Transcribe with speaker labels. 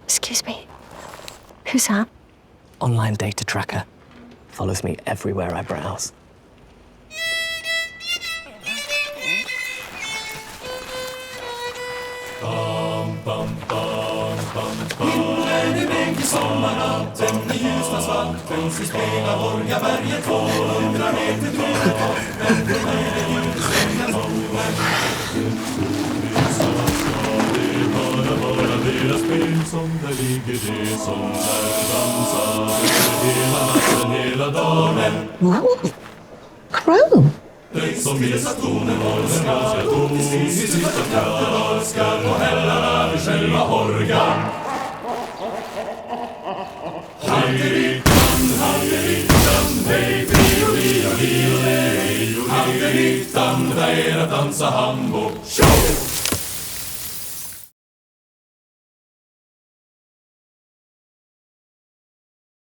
Speaker 1: Excuse me. Who's that?
Speaker 2: Online data tracker. Follows me everywhere I browse.
Speaker 3: Himlen är blek i sommarnatten, i Ljusdalsvatten, så spelar Hårgaberget 200 meter drygt. Men det blir inte svänga sommar. Bara deras ben som där ligger det som där dansar hela natten, hela dagen.
Speaker 1: Crow.
Speaker 3: Som i stationen Holmska tog i sista katalogskar och herrarna vid själva Hårgan. Hallerittan, hej, vi och hej, hallerittan, där är att dansa hambo. Show!